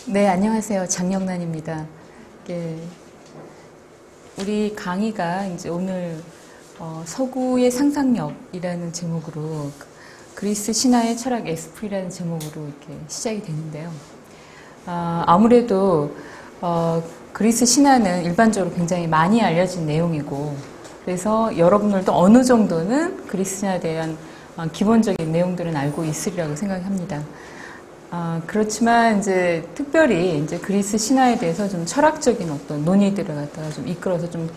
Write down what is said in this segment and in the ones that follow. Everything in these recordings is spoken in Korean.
네, 안녕하세요. 장영란입니다. 우리 강의가 이제 오늘 서구의 상상력이라는 제목으로 그리스 신화의 철학 에스프리라는 제목으로 이렇게 시작이 되는데요. 아무래도 그리스 신화는 일반적으로 굉장히 많이 알려진 내용이고, 그래서 여러분들도 어느 정도는 그리스 신화에 대한 기본적인 내용들은 알고 있으리라고 생각합니다. 그렇지만 이제 특별히 이제 그리스 신화에 대해서 좀 철학적인 어떤 논의들을 갖다가 좀 이끌어서 좀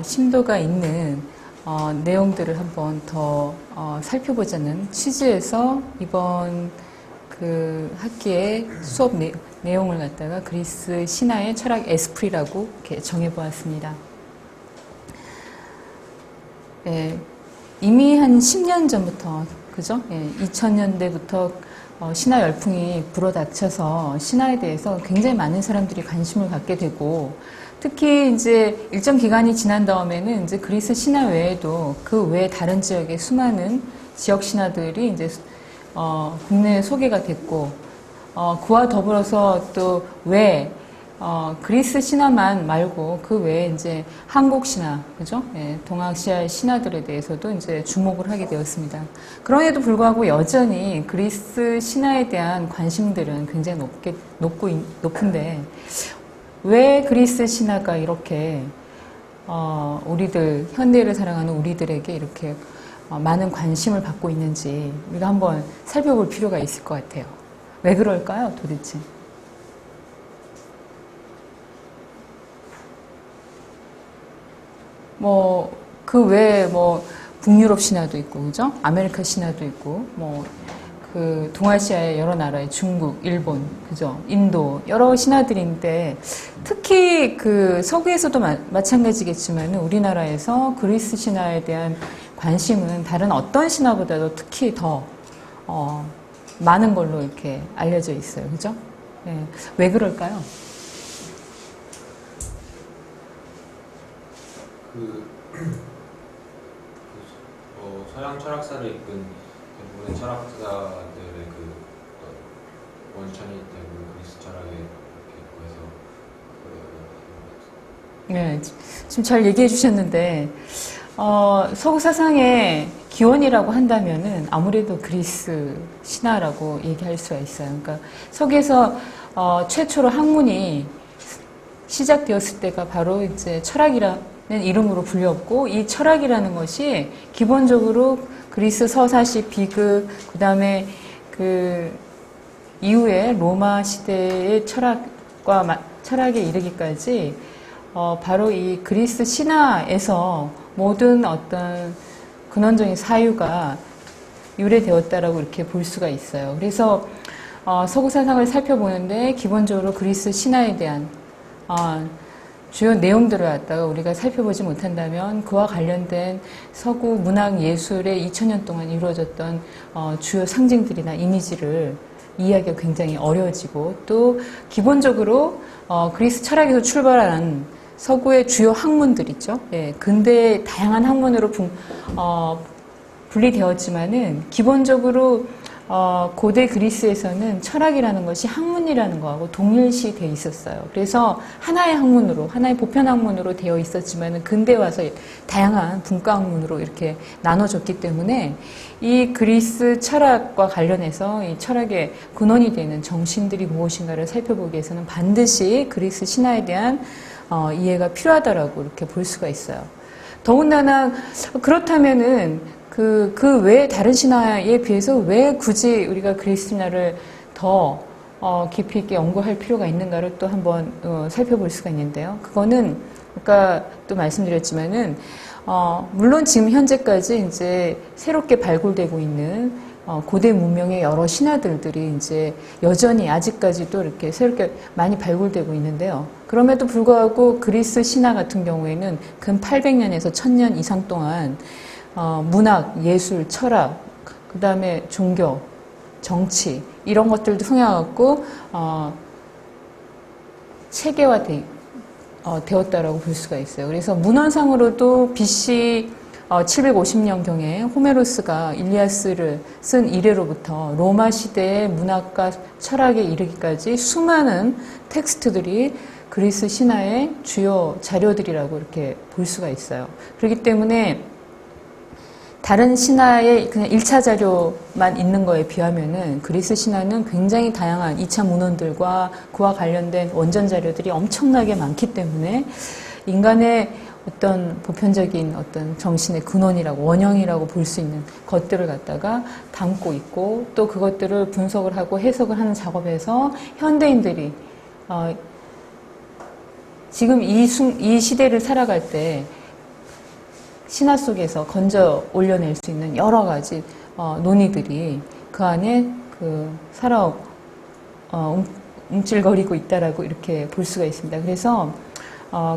심도가 있는 내용들을 한번 더 살펴보자는 취지에서 이번 그 학기의 수업 내용을 갖다가 그리스 신화의 철학 에스프리라고 이렇게 정해보았습니다. 네, 이미 한 10년 전부터, 그죠? 2000년대부터 신화 열풍이 불어닥쳐서 신화에 대해서 굉장히 많은 사람들이 관심을 갖게 되고, 특히 이제 일정 기간이 지난 다음에는 이제 그리스 신화 외에도 그 외 다른 지역의 수많은 지역 신화들이 이제 국내에 소개가 됐고, 그와 더불어서 또 그리스 신화만 말고 그 외에 이제 한국 신화, 그죠? 예, 동아시아 신화들에 대해서도 이제 주목을 하게 되었습니다. 그럼에도 불구하고 여전히 그리스 신화에 대한 관심들은 굉장히 높은데, 왜 그리스 신화가 이렇게, 현대를 사랑하는 우리들에게 이렇게 많은 관심을 받고 있는지 우리가 한번 살펴볼 필요가 있을 것 같아요. 왜 그럴까요, 도대체? 그 외에 북유럽 신화도 있고, 그죠? 아메리카 신화도 있고, 그 동아시아의 여러 나라의 중국, 일본, 그죠? 인도, 여러 신화들인데, 특히 그 서구에서도 마찬가지겠지만, 우리나라에서 그리스 신화에 대한 관심은 다른 어떤 신화보다도 특히 더, 많은 걸로 이렇게 알려져 있어요. 그죠? 네. 왜 그럴까요? 서양 철학사를 이끈 대부분의 철학자들의 원천이 대부분 그리스 철학에 있고 해서 네, 지금 잘 얘기해 주셨는데, 서구 사상의 기원이라고 한다면은 아무래도 그리스 신화라고 얘기할 수가 있어요. 그러니까 서구에서 최초로 학문이 시작되었을 때가 바로 이제 철학이라는 이름으로 불렸고, 이 철학이라는 것이 기본적으로 그리스 서사시 비극, 그 다음에 그 이후에 로마 시대의 철학에 이르기까지 바로 이 그리스 신화에서 모든 어떤 근원적인 사유가 유래되었다라고 이렇게 볼 수가 있어요. 그래서 서구 사상을 살펴보는데 기본적으로 그리스 신화에 대한 주요 내용들을 갖다가 우리가 살펴보지 못한다면 그와 관련된 서구 문학 예술의 2000년 동안 이루어졌던 주요 상징들이나 이미지를 이해하기가 굉장히 어려워지고, 또 기본적으로 그리스 철학에서 출발한 서구의 주요 학문들 있죠. 예, 근대의 다양한 학문으로 분리되었지만은 기본적으로 고대 그리스에서는 철학이라는 것이 학문이라는 거하고 동일시 되어 있었어요. 그래서 하나의 학문으로, 하나의 보편 학문으로 되어 있었지만은 근대 와서 다양한 분과 학문으로 이렇게 나눠졌기 때문에 이 그리스 철학과 관련해서 이 철학의 근원이 되는 정신들이 무엇인가를 살펴보기 위해서는 반드시 그리스 신화에 대한 이해가 필요하다라고 이렇게 볼 수가 있어요. 더군다나 그렇다면은 그 외에 다른 신화에 비해서 왜 굳이 우리가 그리스 신화를 더 깊이 있게 연구할 필요가 있는가를 또 한번 살펴볼 수가 있는데요. 그거는 아까 또 말씀드렸지만은 물론 지금 현재까지 이제 새롭게 발굴되고 있는 고대 문명의 여러 신화들이 이제 여전히 아직까지도 이렇게 새롭게 많이 발굴되고 있는데요. 그럼에도 불구하고 그리스 신화 같은 경우에는 근 800년에서 1000년 이상 동안 문학, 예술, 철학, 그 다음에 종교, 정치 이런 것들도 성향갖고 체계화 되었다라고 볼 수가 있어요. 그래서 문헌상으로도 BC 750년경에 호메로스가 일리아스를 쓴 이래로부터 로마 시대의 문학과 철학에 이르기까지 수많은 텍스트들이 그리스 신화의 주요 자료들이라고 이렇게 볼 수가 있어요. 그렇기 때문에 다른 신화의 그냥 1차 자료만 있는 거에 비하면은 그리스 신화는 굉장히 다양한 2차 문헌들과 그와 관련된 원전 자료들이 엄청나게 많기 때문에 인간의 어떤 보편적인 어떤 정신의 근원이라고 원형이라고 볼 수 있는 것들을 갖다가 담고 있고 또 그것들을 분석을 하고 해석을 하는 작업에서 현대인들이 지금 이 시대를 살아갈 때 신화 속에서 건져 올려낼 수 있는 여러 가지 논의들이 그 안에 움찔거리고 있다라고 이렇게 볼 수가 있습니다. 그래서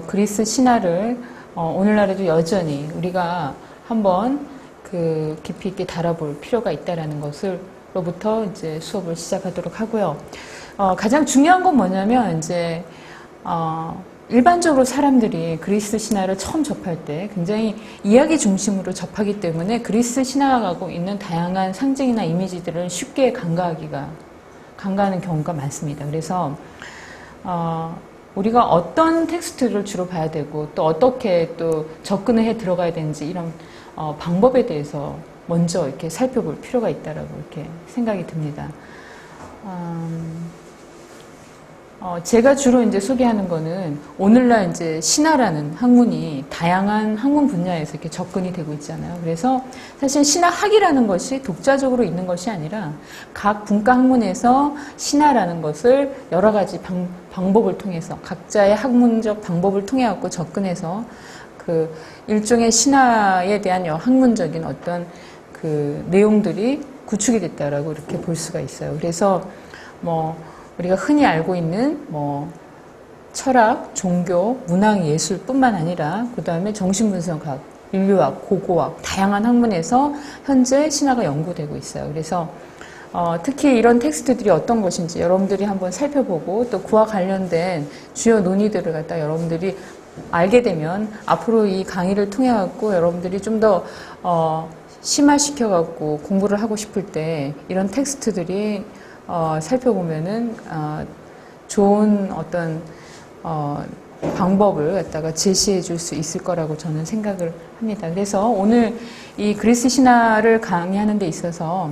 그리스 신화를 오늘날에도 여전히 우리가 한번 깊이 있게 달아볼 필요가 있다라는 것으로부터 이제 수업을 시작하도록 하고요. 가장 중요한 건 뭐냐면 이제 일반적으로 사람들이 그리스 신화를 처음 접할 때 굉장히 이야기 중심으로 접하기 때문에 그리스 신화가 갖고 있는 다양한 상징이나 이미지들을 쉽게 간과하는 경우가 많습니다. 그래서 우리가 어떤 텍스트를 주로 봐야 되고 또 어떻게 또 접근을 해 들어가야 되는지 이런 방법에 대해서 먼저 이렇게 살펴볼 필요가 있다라고 이렇게 생각이 듭니다. 제가 주로 이제 소개하는 거는 오늘날 이제 신화라는 학문이 다양한 학문 분야에서 이렇게 접근이 되고 있잖아요. 그래서 사실 신화학이라는 것이 독자적으로 있는 것이 아니라 각 분과 학문에서 신화라는 것을 여러 가지 방법을 통해서 각자의 학문적 방법을 통해 갖고 접근해서 그 일종의 신화에 대한 학문적인 어떤 그 내용들이 구축이 됐다라고 이렇게 볼 수가 있어요. 그래서 우리가 흔히 알고 있는 철학, 종교, 문학, 예술뿐만 아니라 그 다음에 정신분석학, 인류학, 고고학 다양한 학문에서 현재 신화가 연구되고 있어요. 그래서 특히 이런 텍스트들이 어떤 것인지 여러분들이 한번 살펴보고 또 그와 관련된 주요 논의들을 갖다 여러분들이 알게 되면 앞으로 이 강의를 통해 갖고 여러분들이 좀 더 심화시켜 갖고 공부를 하고 싶을 때 이런 텍스트들이 살펴보면은 좋은 어떤 방법을 갖다가 제시해 줄 수 있을 거라고 저는 생각을 합니다. 그래서 오늘 이 그리스 신화를 강의하는 데 있어서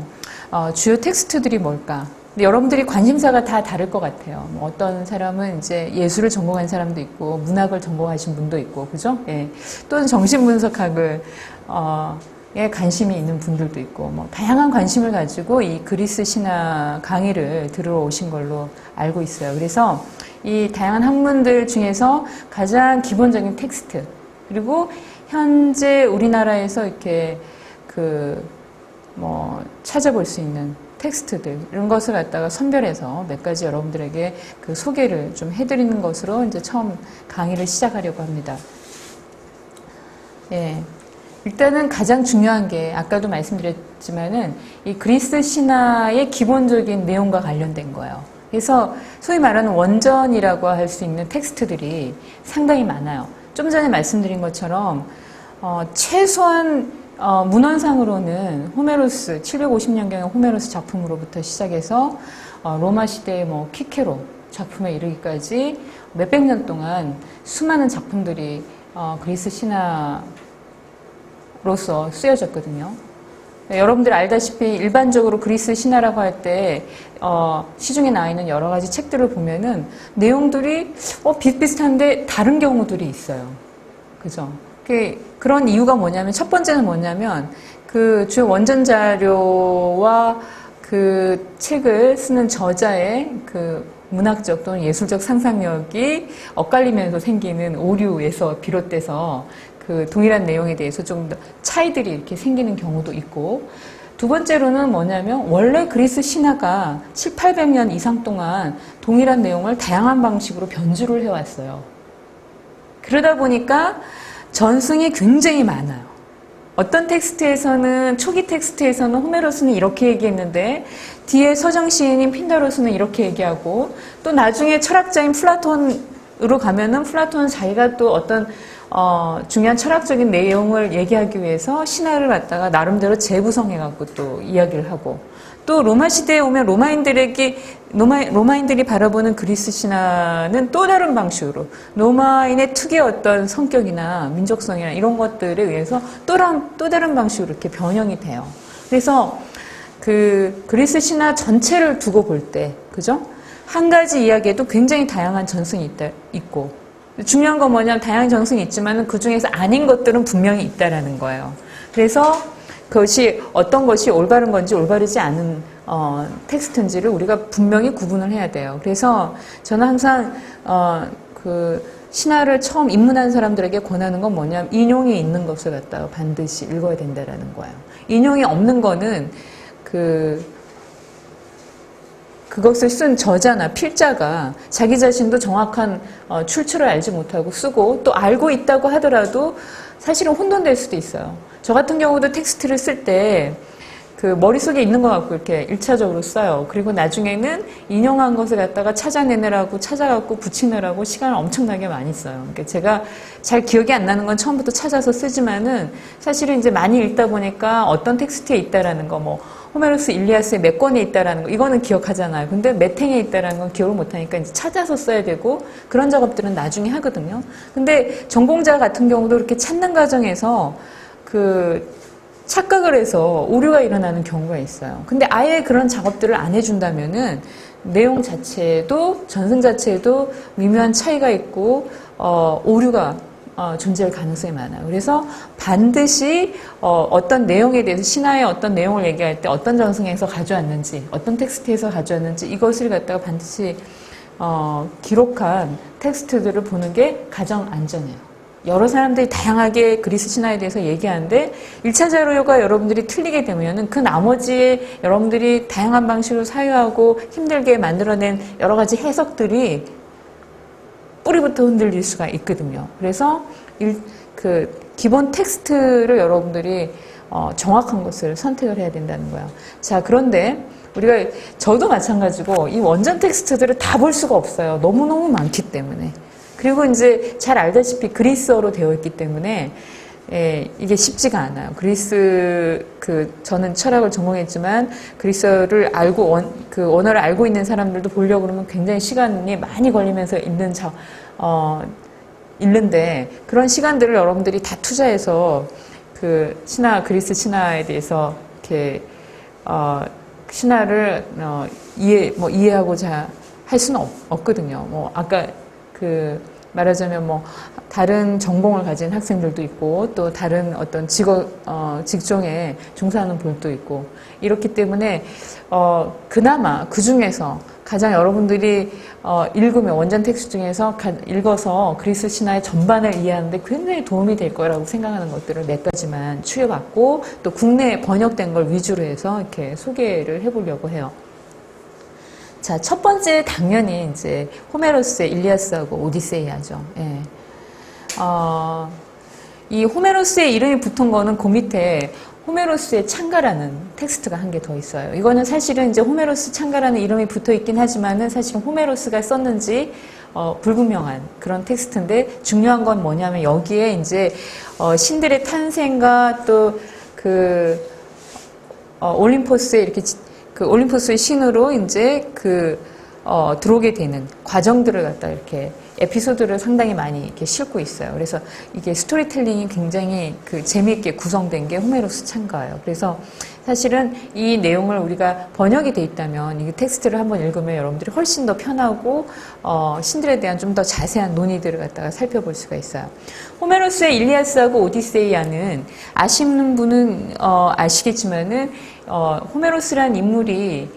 주요 텍스트들이 뭘까? 근데 여러분들이 관심사가 다 다를 것 같아요. 어떤 사람은 이제 예술을 전공한 사람도 있고 문학을 전공하신 분도 있고, 그죠? 예. 또는 정신분석학을 에 관심이 있는 분들도 있고 다양한 관심을 가지고 이 그리스 신화 강의를 들어오신 걸로 알고 있어요. 그래서 이 다양한 학문들 중에서 가장 기본적인 텍스트 그리고 현재 우리나라에서 이렇게 찾아볼 수 있는 텍스트들 이런 것을 갖다가 선별해서 몇 가지 여러분들에게 그 소개를 좀 해드리는 것으로 이제 처음 강의를 시작하려고 합니다. 예. 일단은 가장 중요한 게 아까도 말씀드렸지만은 이 그리스 신화의 기본적인 내용과 관련된 거예요. 그래서 소위 말하는 원전이라고 할 수 있는 텍스트들이 상당히 많아요. 좀 전에 말씀드린 것처럼 최소한 문헌상으로는 호메로스 750년경의 호메로스 작품으로부터 시작해서 로마 시대의 키케로 작품에 이르기까지 몇백 년 동안 수많은 작품들이 그리스 신화 로서 쓰여졌거든요. 여러분들 알다시피 일반적으로 그리스 신화라고 할 때 시중에 나와 있는 여러 가지 책들을 보면은 내용들이 비슷비슷한데 다른 경우들이 있어요. 그죠? 그런 이유가 뭐냐면 첫 번째는 뭐냐면 그 주요 원전 자료와 그 책을 쓰는 저자의 그 문학적 또는 예술적 상상력이 엇갈리면서 생기는 오류에서 비롯돼서 그 동일한 내용에 대해서 좀 더 차이들이 이렇게 생기는 경우도 있고, 두 번째로는 뭐냐면 원래 그리스 신화가 700~800년 이상 동안 동일한 내용을 다양한 방식으로 변주를 해왔어요. 그러다 보니까 전승이 굉장히 많아요. 어떤 텍스트에서는 초기 텍스트에서는 호메로스는 이렇게 얘기했는데 뒤에 서정 시인인 핀다로스는 이렇게 얘기하고 또 나중에 철학자인 플라톤으로 가면은 플라톤은 자기가 또 어떤 중요한 철학적인 내용을 얘기하기 위해서 신화를 갖다가 나름대로 재구성해갖고 또 이야기를 하고, 또 로마 시대에 오면 로마인들이 바라보는 그리스 신화는 또 다른 방식으로 로마인의 특유의 어떤 성격이나 민족성이나 이런 것들에 의해서 또 다른 방식으로 이렇게 변형이 돼요. 그래서 그 그리스 신화 전체를 두고 볼 때, 그죠? 한 가지 이야기에도 굉장히 다양한 전승이 있고, 중요한 건 뭐냐면 다양한 전승이 있지만 그 중에서 아닌 것들은 분명히 있다라는 거예요. 그래서 그것이 어떤 것이 올바른 건지 올바르지 않은 텍스트인지를 우리가 분명히 구분을 해야 돼요. 그래서 저는 항상 그 신화를 처음 입문한 사람들에게 권하는 건 뭐냐면 인용이 있는 것을 갖다가 반드시 읽어야 된다라는 거예요. 인용이 없는 거는 그것을 쓴 저자나 필자가 자기 자신도 정확한 출처를 알지 못하고 쓰고, 또 알고 있다고 하더라도 사실은 혼돈될 수도 있어요. 저 같은 경우도 텍스트를 쓸 때 그 머릿속에 있는 것 같고 이렇게 1차적으로 써요. 그리고 나중에는 인용한 것을 갖다가 찾아내느라고 찾아갖고 붙이느라고 시간을 엄청나게 많이 써요. 그러니까 제가 잘 기억이 안 나는 건 처음부터 찾아서 쓰지만은 사실은 이제 많이 읽다 보니까 어떤 텍스트에 있다라는 거, 뭐 호메로스 일리아스에 몇 권에 있다라는 거, 이거는 기억하잖아요. 근데 몇 행에 있다라는 건 기억을 못하니까 이제 찾아서 써야 되고, 그런 작업들은 나중에 하거든요. 근데 전공자 같은 경우도 이렇게 찾는 과정에서 착각을 해서 오류가 일어나는 경우가 있어요. 근데 아예 그런 작업들을 안 해준다면은 내용 자체도, 전승 자체도 미묘한 차이가 있고, 오류가 존재할 가능성이 많아요. 그래서 반드시 어떤 내용에 대해서, 신화의 어떤 내용을 얘기할 때 어떤 전승에서 가져왔는지, 어떤 텍스트에서 가져왔는지, 이것을 갖다가 반드시 기록한 텍스트들을 보는 게 가장 안전해요. 여러 사람들이 다양하게 그리스 신화에 대해서 얘기하는데 1차 자료가 여러분들이 틀리게 되면은 그 나머지에 여러분들이 다양한 방식으로 사유하고 힘들게 만들어낸 여러 가지 해석들이 뿌리부터 흔들릴 수가 있거든요. 그래서 기본 텍스트를 여러분들이 정확한 것을 선택을 해야 된다는 거예요. 자, 그런데 저도 마찬가지고 이 원전 텍스트들을 다 볼 수가 없어요. 너무너무 많기 때문에. 그리고 이제 잘 알다시피 그리스어로 되어 있기 때문에 이게 쉽지가 않아요. 저는 철학을 전공했지만 그리스어를 알고 언어를 알고 있는 사람들도 보려고 그러면 굉장히 시간이 많이 걸리면서 읽는데, 그런 시간들을 여러분들이 다 투자해서 그리스 신화에 대해서 이렇게 신화를 이해하고자 할 수는 없거든요. 뭐 아까 말하자면 뭐 다른 전공을 가진 학생들도 있고, 또 다른 어떤 직종에 종사하는 분도 있고, 이렇기 때문에 그나마 그 중에서 가장 여러분들이 읽으면, 원전 텍스트 중에서 읽어서 그리스 신화의 전반을 이해하는데 굉장히 도움이 될 거라고 생각하는 것들을 몇 가지만 추려봤고, 또 국내에 번역된 걸 위주로 해서 이렇게 소개를 해보려고 해요. 자, 첫 번째 당연히 이제 호메로스의 일리아스하고 오디세이아죠. 예. 이 호메로스의 이름이 붙은 거는 그 밑에 호메로스의 창가라는 텍스트가 한 개 더 있어요. 이거는 사실은 이제 호메로스 창가라는 이름이 붙어 있긴 하지만은 사실은 호메로스가 썼는지 불분명한 그런 텍스트인데, 중요한 건 뭐냐면 여기에 이제 신들의 탄생과 또 올림포스의 이렇게 올림포스의 신으로 이제 들어오게 되는 과정들을 갖다 이렇게 에피소드를 상당히 많이 이렇게 싣고 있어요. 그래서 이게 스토리텔링이 굉장히 재미있게 구성된 게 호메로스 창가예요. 그래서 사실은 이 내용을 우리가 번역이 돼 있다면 이 텍스트를 한번 읽으면 여러분들이 훨씬 더 편하고 신들에 대한 좀 더 자세한 논의들을 갖다가 살펴볼 수가 있어요. 호메로스의 일리아스하고 오디세이아는 아시는 분은 아시겠지만은 호메로스라는 인물이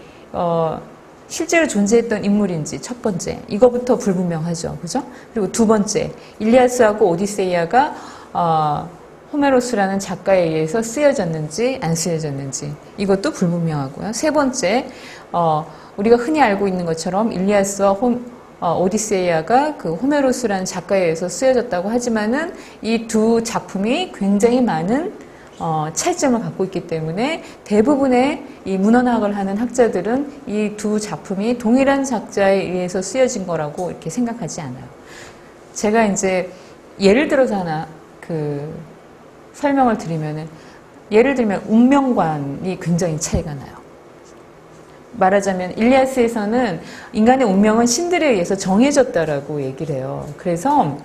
실제로 존재했던 인물인지 첫 번째, 이거부터 불분명하죠. 그죠? 그리고 두 번째, 일리아스하고 오디세이아가 호메로스라는 작가에 의해서 쓰여졌는지 안 쓰여졌는지 이것도 불분명하고요. 세 번째, 우리가 흔히 알고 있는 것처럼 일리아스와 오디세이아가 호메로스라는 작가에 의해서 쓰여졌다고 하지만은 이 두 작품이 굉장히 많은 차이점을 갖고 있기 때문에 대부분의 이 문헌학을 하는 학자들은 이 두 작품이 동일한 작자에 의해서 쓰여진 거라고 이렇게 생각하지 않아요. 제가 이제 예를 들어서 하나 설명을 드리면은, 예를 들면 운명관이 굉장히 차이가 나요. 말하자면 일리아스에서는 인간의 운명은 신들에 의해서 정해졌다라고 얘기를 해요. 그래서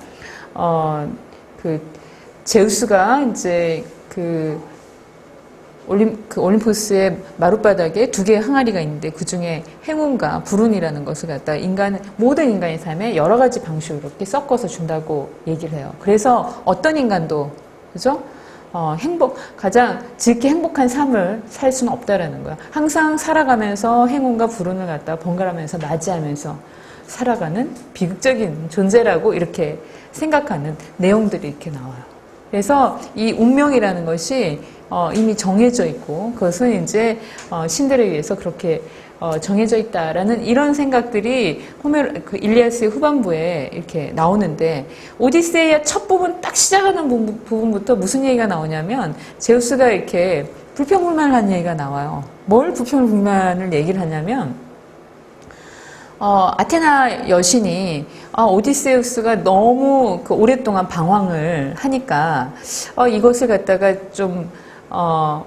제우스가 이제 올림포스의 마룻바닥에 두 개의 항아리가 있는데 그 중에 행운과 불운이라는 것을 갖다 모든 인간의 삶에 여러 가지 방식으로 이렇게 섞어서 준다고 얘기를 해요. 그래서 어떤 인간도, 그죠? 가장 즐겁게 행복한 삶을 살 수는 없다라는 거야. 항상 살아가면서 행운과 불운을 갖다 번갈아가면서 맞이하면서 살아가는 비극적인 존재라고 이렇게 생각하는 내용들이 이렇게 나와요. 그래서 이 운명이라는 것이 이미 정해져 있고 그것은 이제 신들에 의해서 그렇게 정해져 있다라는 이런 생각들이 일리아스의 후반부에 이렇게 나오는데, 오디세이의 첫 부분 딱 시작하는 부분부터 무슨 얘기가 나오냐면 제우스가 이렇게 불평불만한 얘기가 나와요. 뭘 불평불만을 얘기를 하냐면 아테나 여신이 오디세우스가 너무 오랫동안 방황을 하니까 이것을 갖다가 좀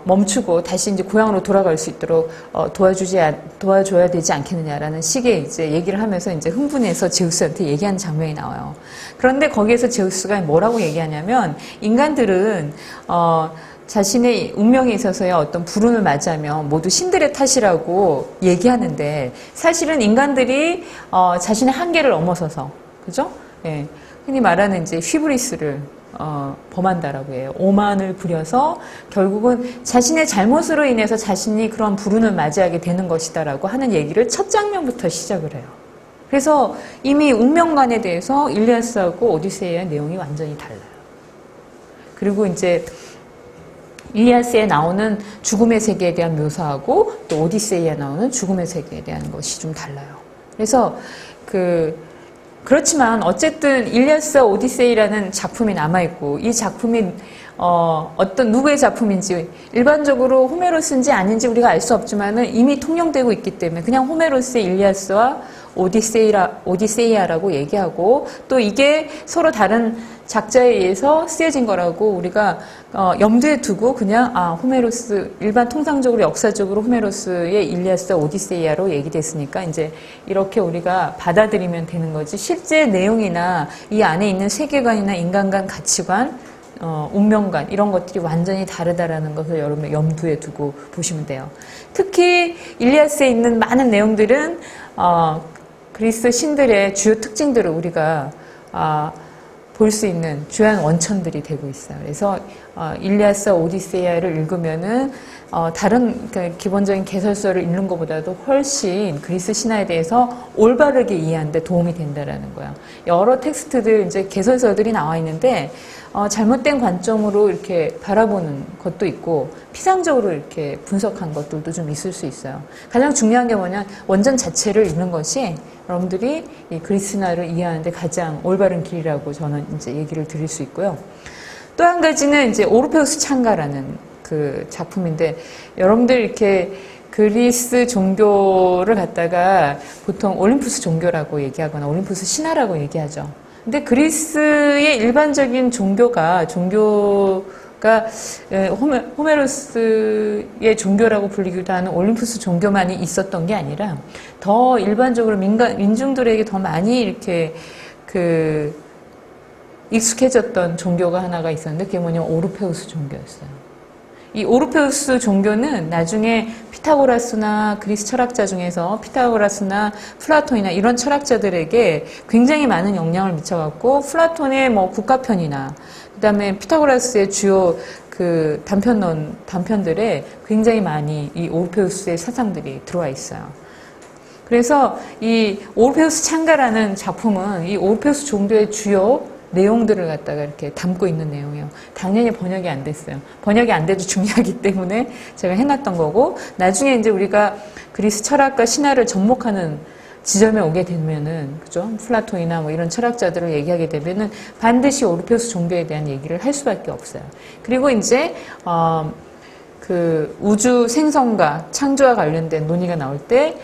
멈추고 다시 이제 고향으로 돌아갈 수 있도록 도와줘야 되지 않겠느냐라는 식의 이제 얘기를 하면서 이제 흥분해서 제우스한테 얘기하는 장면이 나와요. 그런데 거기에서 제우스가 뭐라고 얘기하냐면, 인간들은 자신의 운명에 있어서의 어떤 불운을 맞이하면 모두 신들의 탓이라고 얘기하는데, 사실은 인간들이 자신의 한계를 넘어서서, 그죠? 예. 흔히 말하는 이제 휘브리스를 범한다라고 해요. 오만을 부려서 결국은 자신의 잘못으로 인해서 자신이 그런 불운을 맞이하게 되는 것이다라고 하는 얘기를 첫 장면부터 시작을 해요. 그래서 이미 운명관에 대해서 일리아스하고 오디세이의 내용이 완전히 달라요. 그리고 이제 일리아스에 나오는 죽음의 세계에 대한 묘사하고 또 오디세이에 나오는 죽음의 세계에 대한 것이 좀 달라요. 그래서 그렇지만 어쨌든 일리아스와 오디세이라는 작품이 남아있고, 이 작품이 어떤 누구의 작품인지 일반적으로 호메로스인지 아닌지 우리가 알 수 없지만은 이미 통용되고 있기 때문에 그냥 호메로스의 일리아스와 오디세이아라고 얘기하고, 또 이게 서로 다른 작자에 의해서 쓰여진 거라고 우리가 염두에 두고 그냥 호메로스, 일반 통상적으로 역사적으로 호메로스의 일리아스와 오디세이아로 얘기됐으니까 이제 이렇게 우리가 받아들이면 되는 거지, 실제 내용이나 이 안에 있는 세계관이나 인간관 가치관, 운명관 이런 것들이 완전히 다르다라는 것을 여러분 염두에 두고 보시면 돼요. 특히 일리아스에 있는 많은 내용들은 그리스 신들의 주요 특징들을 우리가 볼 수 있는 주요한 원천들이 되고 있어요. 그래서 일리아스와 오디세이아를 읽으면은 다른 그러니까 기본적인 개설서를 읽는 것보다도 훨씬 그리스 신화에 대해서 올바르게 이해하는 데 도움이 된다라는 거예요. 여러 텍스트들, 이제 개설서들이 나와 있는데 잘못된 관점으로 이렇게 바라보는 것도 있고 피상적으로 이렇게 분석한 것들도 좀 있을 수 있어요. 가장 중요한 게 뭐냐, 원전 자체를 읽는 것이 여러분들이 이 그리스 신화를 이해하는데 가장 올바른 길이라고 저는 이제 얘기를 드릴 수 있고요. 또 한 가지는 이제 오르페우스 창가라는 그 작품인데, 여러분들 이렇게 그리스 종교를 갖다가 보통 올림푸스 종교라고 얘기하거나 올림푸스 신화라고 얘기하죠. 근데 그리스의 일반적인 종교가 호메로스의 종교라고 불리기도 하는 올림푸스 종교만이 있었던 게 아니라 더 일반적으로 민중들에게 더 많이 이렇게 익숙해졌던 종교가 하나가 있었는데, 그게 뭐냐면 오르페우스 종교였어요. 이 오르페우스 종교는 나중에 피타고라스나 그리스 철학자 중에서 피타고라스나 플라톤이나 이런 철학자들에게 굉장히 많은 영향을 미쳐갖고, 플라톤의 국가편이나 그다음에 피타고라스의 주요 그 단편들에 굉장히 많이 이 오르페우스의 사상들이 들어와 있어요. 그래서 이 오르페우스 창가라는 작품은 이 오르페우스 종교의 주요 내용들을 갖다가 이렇게 담고 있는 내용이에요. 당연히 번역이 안 됐어요. 번역이 안 돼도 중요하기 때문에 제가 해놨던 거고, 나중에 이제 우리가 그리스 철학과 신화를 접목하는 지점에 오게 되면은, 그죠? 플라톤이나 이런 철학자들을 얘기하게 되면은 반드시 오르페우스 종교에 대한 얘기를 할 수밖에 없어요. 그리고 이제, 그 우주 생성과 창조와 관련된 논의가 나올 때,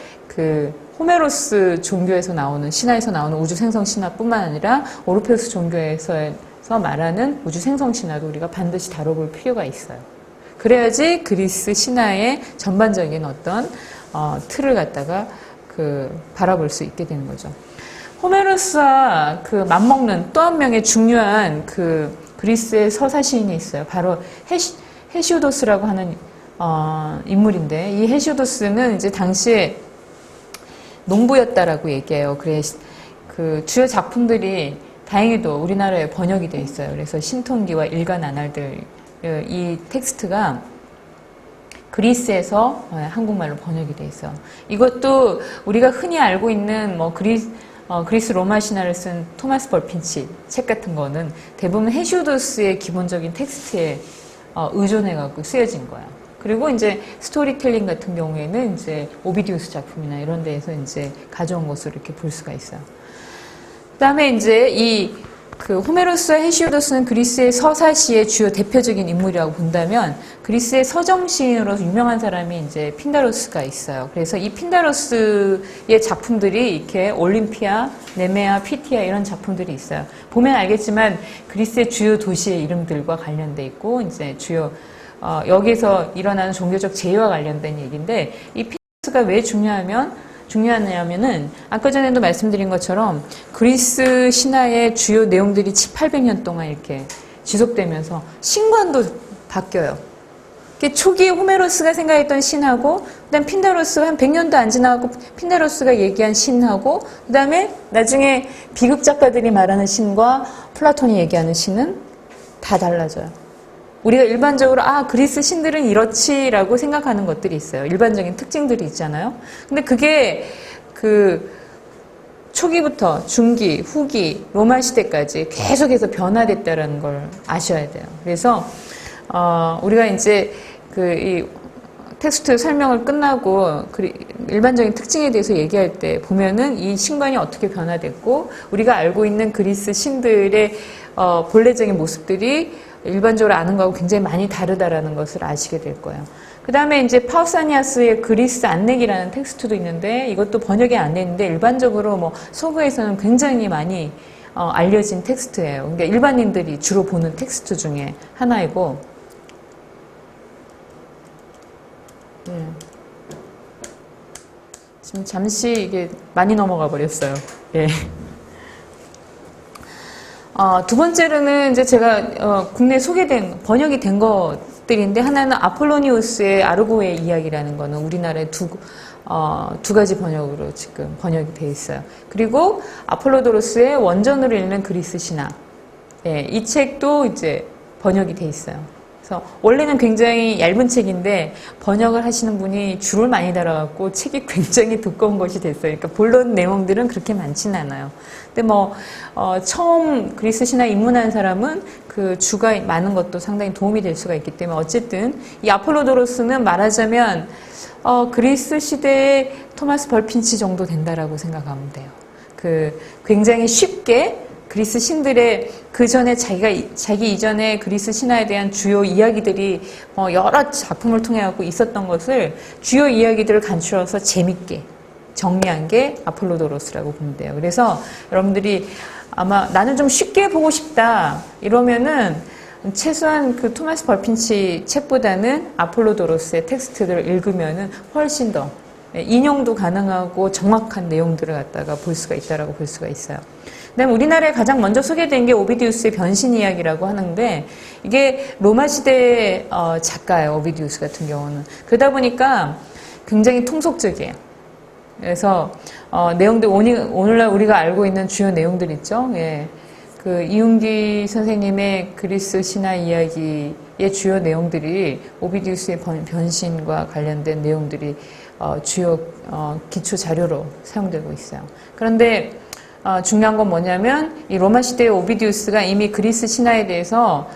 호메로스 종교에서 나오는, 신화에서 나오는 우주 생성 신화뿐만 아니라 오르페우스 종교에서 말하는 우주 생성 신화도 우리가 반드시 다뤄볼 필요가 있어요. 그래야지 그리스 신화의 전반적인 어떤 틀을 갖다가 바라볼 수 있게 되는 거죠. 호메로스와 맞먹는 또 한 명의 중요한 그리스의 서사 시인이 있어요. 바로 헤시오도스라고 하는 인물인데, 이 헤시오도스는 이제 당시에 농부였다라고 얘기해요. 그래 주요 작품들이 다행히도 우리나라에 번역이 돼 있어요. 그래서 신통기와 일간아날들, 이 텍스트가 그리스에서 한국말로 번역이 돼 있어요. 이것도 우리가 흔히 알고 있는 그리스 로마 신화를 쓴 토마스 벌핀치 책 같은 거는 대부분 헤시오도스의 기본적인 텍스트에 의존해갖고 쓰여진 거야. 그리고 이제 스토리텔링 같은 경우에는 이제 오비디우스 작품이나 이런 데에서 이제 가져온 것으로 이렇게 볼 수가 있어요. 그 다음에 이제 호메로스와 헤시오도스는 그리스의 서사시의 주요 대표적인 인물이라고 본다면, 그리스의 서정시인으로 유명한 사람이 이제 핀다로스가 있어요. 그래서 이 핀다로스의 작품들이 이렇게 올림피아, 네메아, 피티아 이런 작품들이 있어요. 보면 알겠지만 그리스의 주요 도시의 이름들과 관련돼 있고, 이제 주요 여기서 일어나는 종교적 제의와 관련된 얘기인데, 이 핀다로스가 왜 중요하냐면은 아까 전에도 말씀드린 것처럼 그리스 신화의 주요 내용들이 700~800년 동안 이렇게 지속되면서 신관도 바뀌어요. 초기 호메로스가 생각했던 신하고, 그다음 핀다로스가 한 100년도 안 지나고 핀다로스가 얘기한 신하고, 그다음에 나중에 비극 작가들이 말하는 신과 플라톤이 얘기하는 신은 다 달라져요. 우리가 일반적으로 그리스 신들은 이렇지라고 생각하는 것들이 있어요. 일반적인 특징들이 있잖아요. 근데 그게 초기부터 중기, 후기, 로마 시대까지 계속해서 변화됐다라는 걸 아셔야 돼요. 그래서 우리가 이제 이 텍스트 설명을 끝나고 일반적인 특징에 대해서 얘기할 때 보면은 이 신관이 어떻게 변화됐고, 우리가 알고 있는 그리스 신들의 본래적인 모습들이 일반적으로 아는 거하고 굉장히 많이 다르다라는 것을 아시게 될 거예요. 그 다음에 이제 파우사니아스의 그리스 안내기라는 텍스트도 있는데, 이것도 번역이 안 됐는데 일반적으로 서구에서는 굉장히 많이 알려진 텍스트예요. 그러니까 일반인들이 주로 보는 텍스트 중에 하나이고, 지금 잠시 이게 많이 넘어가 버렸어요. 예. 두 번째로는 이제 제가 국내에 번역이 된 것들인데, 하나는 아폴로니우스의 아르고의 이야기라는 거는 우리나라에 두 가지 번역으로 지금 번역이 돼 있어요. 그리고 아폴로도로스의 원전으로 읽는 그리스 신화, 이 책도 이제 번역이 돼 있어요. 그래서 원래는 굉장히 얇은 책인데 번역을 하시는 분이 줄을 많이 달아갖고 책이 굉장히 두꺼운 것이 됐어요. 그러니까 본론 내용들은 그렇게 많지는 않아요. 근데 처음 그리스 신화 입문한 사람은 그 주가 많은 것도 상당히 도움이 될 수가 있기 때문에, 어쨌든 이 아폴로도로스는 말하자면 그리스 시대의 토마스 벌핀치 정도 된다라고 생각하면 돼요. 굉장히 쉽게 그리스 신들의 그 전에 자기 이전에 그리스 신화에 대한 주요 이야기들이 여러 작품을 통해 갖고 있었던 것을, 주요 이야기들을 간추려서 재밌게 정리한 게 아폴로도로스라고 보면 돼요. 그래서 여러분들이 아마 나는 좀 쉽게 보고 싶다 이러면은 최소한 그 토마스 벌핀치 책보다는 아폴로도로스의 텍스트들을 읽으면은 훨씬 더 인용도 가능하고 정확한 내용들을 갖다가 볼 수가 있다라고 볼 수가 있어요. 그다음에 우리나라에 가장 먼저 소개된 게 오비디우스의 변신 이야기라고 하는데, 이게 로마 시대 작가예요. 오비디우스 같은 경우는. 그러다 보니까 굉장히 통속적이에요. 그래서 내용들, 오늘날 우리가 알고 있는 주요 내용들 있죠. 예. 이윤기 선생님의 그리스 신화 이야기의 주요 내용들이 오비디우스의 변신과 관련된 내용들이 주요 기초 자료로 사용되고 있어요. 그런데 중요한 건 뭐냐면, 이 로마 시대의 오비디우스가 이미 그리스 신화에 대해서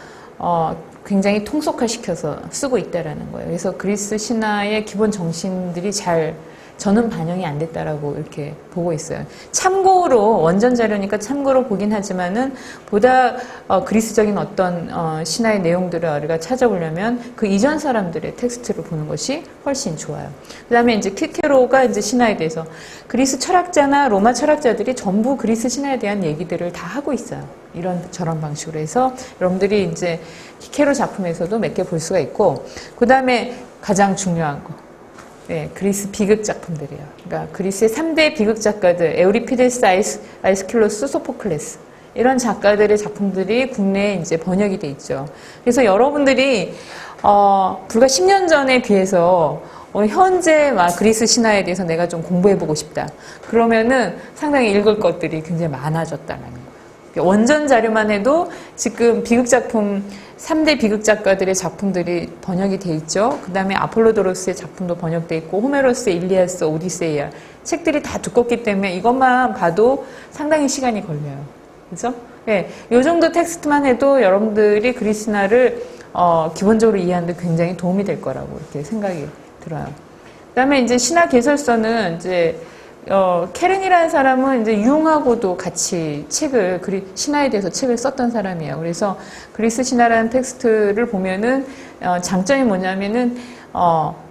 굉장히 통속화시켜서 쓰고 있다라는 거예요. 그래서 그리스 신화의 기본 정신들이 잘 저는 반영이 안 됐다라고 이렇게 보고 있어요. 참고로 원전 자료니까 참고로 보긴 하지만은 보다 그리스적인 어떤 신화의 내용들을 우리가 찾아보려면 그 이전 사람들의 텍스트를 보는 것이 훨씬 좋아요. 그다음에 이제 키케로가 이제 신화에 대해서 그리스 철학자나 로마 철학자들이 전부 그리스 신화에 대한 얘기들을 다 하고 있어요. 이런 저런 방식으로 해서 여러분들이 이제 키케로 작품에서도 몇 개 볼 수가 있고, 그다음에 가장 중요한 거. 네, 그리스 비극 작품들이에요. 그러니까 그리스의 3대 비극 작가들, 에우리피데스, 아이스킬로스, 소포클레스. 이런 작가들의 작품들이 국내에 이제 번역이 돼 있죠. 그래서 여러분들이, 불과 10년 전에 비해서 현재 막 그리스 신화에 대해서 내가 좀 공부해보고 싶다. 그러면은 상당히 읽을 것들이 굉장히 많아졌다는 거예요. 원전 자료만 해도 지금 비극 작품 3대 비극 작가들의 작품들이 번역이 돼 있죠. 그 다음에 아폴로도로스의 작품도 번역돼 있고 호메로스의 일리아스, 오디세이아 책들이 다 두껍기 때문에 이것만 봐도 상당히 시간이 걸려요. 그죠? 예, 요 정도 텍스트만 해도 여러분들이 그리스나를 기본적으로 이해하는 데 굉장히 도움이 될 거라고 이렇게 생각이 들어요. 그 다음에 이제 신화 개설서는 이제 케렌이라는 사람은 이제 융하고도 같이 신화에 대해서 책을 썼던 사람이에요. 그래서 그리스 신화라는 텍스트를 보면은, 장점이 뭐냐면은,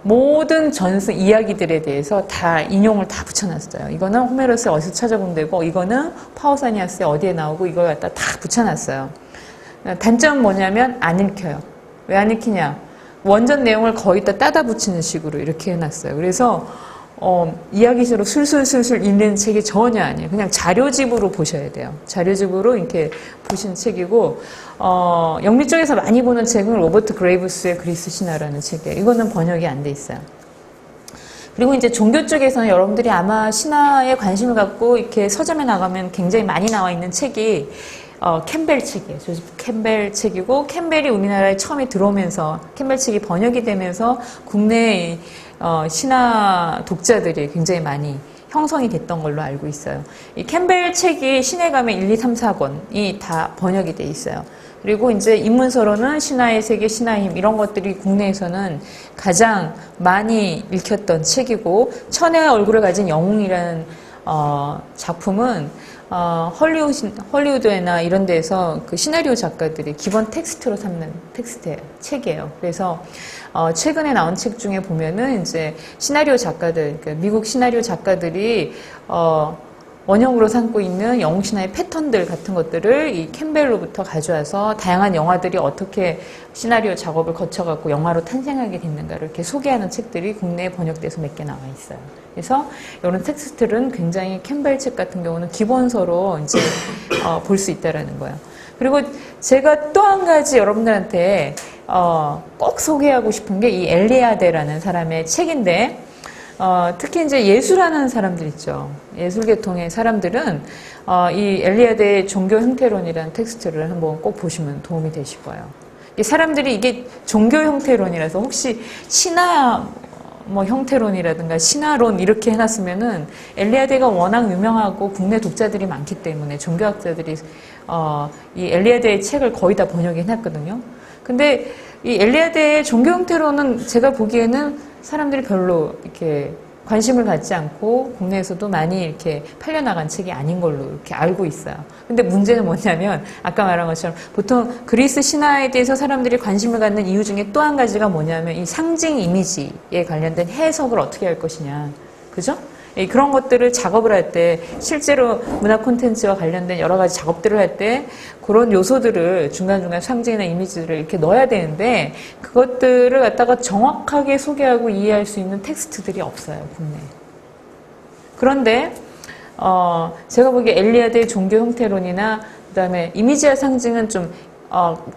모든 전승 이야기들에 대해서 다 인용을 다 붙여놨어요. 이거는 호메로스에 어디서 찾아보면 되고, 이거는 파우사니아스에 어디에 나오고, 이걸 갖다 다 붙여놨어요. 단점은 뭐냐면, 안 읽혀요. 왜 안 읽히냐? 원전 내용을 거의 다 따다 붙이는 식으로 이렇게 해놨어요. 그래서, 이야기식으로 술술술술 읽는 책이 전혀 아니에요. 그냥 자료집으로 보셔야 돼요. 자료집으로 이렇게 보시는 책이고, 영미 쪽에서 많이 보는 책은 로버트 그레이브스의 그리스 신화라는 책이에요. 이거는 번역이 안 돼 있어요. 그리고 이제 종교 쪽에서는 여러분들이 아마 신화에 관심을 갖고 이렇게 서점에 나가면 굉장히 많이 나와 있는 책이 캠벨 책이에요. 조셉 캠벨 책이고, 캠벨이 우리나라에 처음에 들어오면서 캠벨 책이 번역이 되면서 국내에 신화 독자들이 굉장히 많이 형성이 됐던 걸로 알고 있어요. 이 캠벨 책이 신에 가면 1, 2, 3, 4권이 다 번역이 돼 있어요. 그리고 이제 입문서로는 신화의 세계, 신화의 힘 이런 것들이 국내에서는 가장 많이 읽혔던 책이고, 천의 얼굴을 가진 영웅이라는 작품은 헐리우드나 이런 데서 그 시나리오 작가들이 기본 텍스트로 삼는 책이에요. 그래서 최근에 나온 책 중에 보면은 이제 시나리오 작가들, 그러니까 미국 시나리오 작가들이 원형으로 삼고 있는 영웅 신화의 패턴들 같은 것들을 이 캠벨로부터 가져와서 다양한 영화들이 어떻게 시나리오 작업을 거쳐갖고 영화로 탄생하게 됐는가를 이렇게 소개하는 책들이 국내에 번역돼서 몇 개 나와 있어요. 그래서 이런 텍스트들은 굉장히 캠벨 책 같은 경우는 기본서로 이제 볼 수 있다라는 거예요. 그리고 제가 또 한 가지 여러분들한테 꼭 소개하고 싶은 게 이 엘리아데라는 사람의 책인데, 특히 이제 예술하는 사람들 있죠. 예술계통의 사람들은 이 엘리아데의 종교 형태론이라는 텍스트를 한번 꼭 보시면 도움이 되실 거예요. 이 사람들이 이게 종교 형태론이라서 혹시 신화 형태론이라든가 신화론 이렇게 해놨으면은 엘리아데가 워낙 유명하고 국내 독자들이 많기 때문에 종교학자들이 이 엘리아데의 책을 거의 다 번역해 놨거든요. 근데 이 엘리아데의 종교 형태론은 제가 보기에는 사람들이 별로 이렇게 관심을 갖지 않고 국내에서도 많이 이렇게 팔려나간 책이 아닌 걸로 이렇게 알고 있어요. 근데 문제는 뭐냐면 아까 말한 것처럼 보통 그리스 신화에 대해서 사람들이 관심을 갖는 이유 중에 또 한 가지가 뭐냐면 이 상징 이미지에 관련된 해석을 어떻게 할 것이냐. 그죠? 그런 것들을 작업을 할 때 실제로 문화 콘텐츠와 관련된 여러 가지 작업들을 할 때 그런 요소들을 중간중간 상징이나 이미지들을 이렇게 넣어야 되는데 그것들을 갖다가 정확하게 소개하고 이해할 수 있는 텍스트들이 없어요, 국내에. 그런데 제가 보기에 엘리아데의 종교 형태론이나 그다음에 이미지와 상징은 좀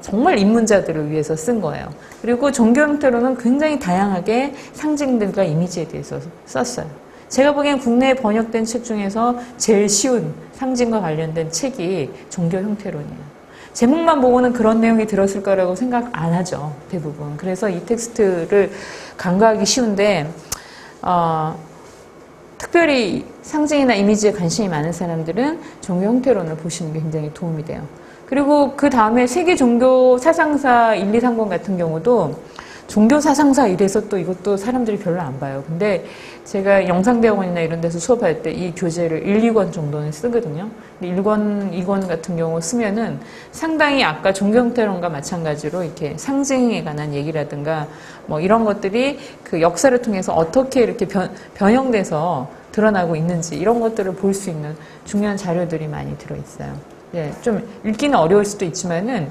정말 입문자들을 위해서 쓴 거예요. 그리고 종교 형태론은 굉장히 다양하게 상징들과 이미지에 대해서 썼어요. 제가 보기엔 국내에 번역된 책 중에서 제일 쉬운 상징과 관련된 책이 종교 형태론이에요. 제목만 보고는 그런 내용이 들었을 거라고 생각 안 하죠, 대부분. 그래서 이 텍스트를 간과하기 쉬운데 특별히 상징이나 이미지에 관심이 많은 사람들은 종교 형태론을 보시는 게 굉장히 도움이 돼요. 그리고 그 다음에 세계 종교 사상사 1, 2, 3권 같은 경우도 종교 사상사 이래서 또 이것도 사람들이 별로 안 봐요. 근데 제가 영상대학원이나 이런 데서 수업할 때 이 교재를 1, 2권 정도는 쓰거든요. 근데 1권, 2권 같은 경우 쓰면은 상당히 아까 종교 형태론과 마찬가지로 이렇게 상징에 관한 얘기라든가 뭐 이런 것들이 그 역사를 통해서 어떻게 이렇게 변형돼서 드러나고 있는지 이런 것들을 볼 수 있는 중요한 자료들이 많이 들어있어요. 예, 좀 읽기는 어려울 수도 있지만은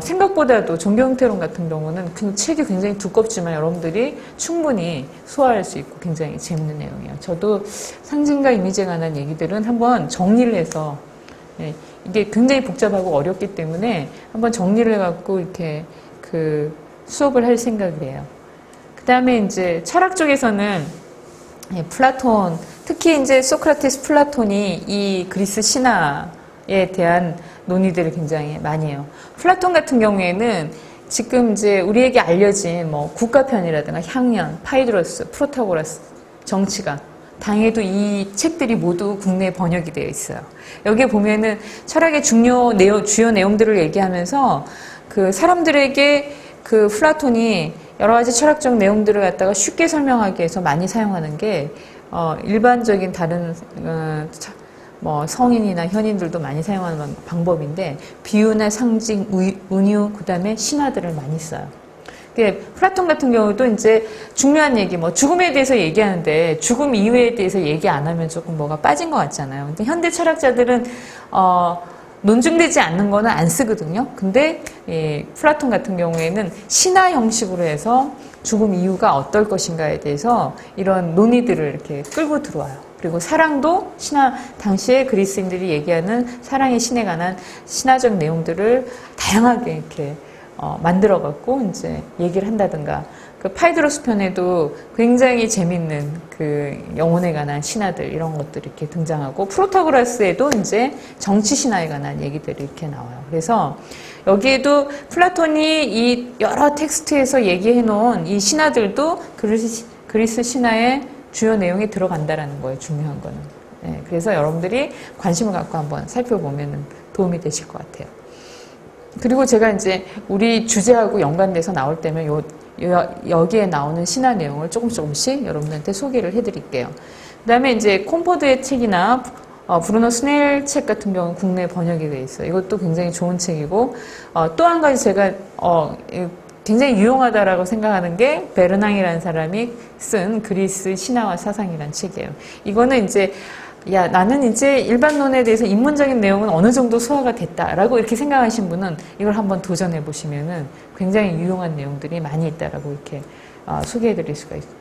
생각보다도 종교 형태론 같은 경우는 그 책이 굉장히 두껍지만 여러분들이 충분히 소화할 수 있고 굉장히 재밌는 내용이에요. 저도 상징과 이미지에 관한 얘기들은 한번 정리를 해서 예, 이게 굉장히 복잡하고 어렵기 때문에 한번 정리를 해갖고 이렇게 그 수업을 할 생각을 해요. 그 다음에 이제 철학 쪽에서는 예, 플라톤, 특히 이제 소크라테스 플라톤이 이 그리스 신화에 대한 논의들을 굉장히 많이 해요. 플라톤 같은 경우에는 지금 이제 우리에게 알려진 뭐 국가편이라든가 향연, 파이드로스, 프로타고라스, 정치가 당에도 이 책들이 모두 국내에 번역이 되어 있어요. 여기에 보면은 철학의 주요 내용들을 얘기하면서 그 사람들에게 그 플라톤이 여러 가지 철학적 내용들을 갖다가 쉽게 설명하기 위해서 많이 사용하는 게 일반적인 다른 뭐 성인이나 현인들도 많이 사용하는 방법인데 비유나 상징, 은유, 그다음에 신화들을 많이 써요. 플라톤 같은 경우도 이제 중요한 얘기, 뭐 죽음에 대해서 얘기하는데 죽음 이후에 대해서 얘기 안 하면 조금 뭐가 빠진 것 같잖아요. 근데 현대 철학자들은 논증되지 않는 거는 안 쓰거든요. 근데 플라톤 같은 경우에는 신화 형식으로 해서 죽음 이후가 어떨 것인가에 대해서 이런 논의들을 이렇게 끌고 들어와요. 그리고 사랑도 신화, 당시에 그리스인들이 얘기하는 사랑의 신에 관한 신화적 내용들을 다양하게 이렇게 만들어갖고 이제 얘기를 한다든가, 그 파이드로스 편에도 굉장히 재밌는 그 영혼에 관한 신화들 이런 것들이 이렇게 등장하고, 프로타고라스에도 이제 정치 신화에 관한 얘기들이 이렇게 나와요. 그래서 여기에도 플라톤이 이 여러 텍스트에서 얘기해 놓은 이 신화들도 그리스 신화의 주요 내용에 들어간다라는 거예요. 중요한 거는. 네, 그래서 여러분들이 관심을 갖고 한번 살펴보면 도움이 되실 것 같아요. 그리고 제가 이제 우리 주제하고 연관돼서 나올 때면 여기에 나오는 신화 내용을 조금씩 여러분들한테 소개를 해드릴게요. 그 다음에 이제 콤포드의 책이나 브루노 스넬 책 같은 경우는 국내에 번역이 되어 있어요. 이것도 굉장히 좋은 책이고, 또 한 가지 제가 굉장히 유용하다라고 생각하는 게 베르낭이라는 사람이 쓴 그리스 신화와 사상이라는 책이에요. 이거는 이제 나는 이제 일반론에 대해서 입문적인 내용은 어느 정도 소화가 됐다라고 이렇게 생각하신 분은 이걸 한번 도전해 보시면은 굉장히 유용한 내용들이 많이 있다라고 이렇게 소개해 드릴 수가 있어요.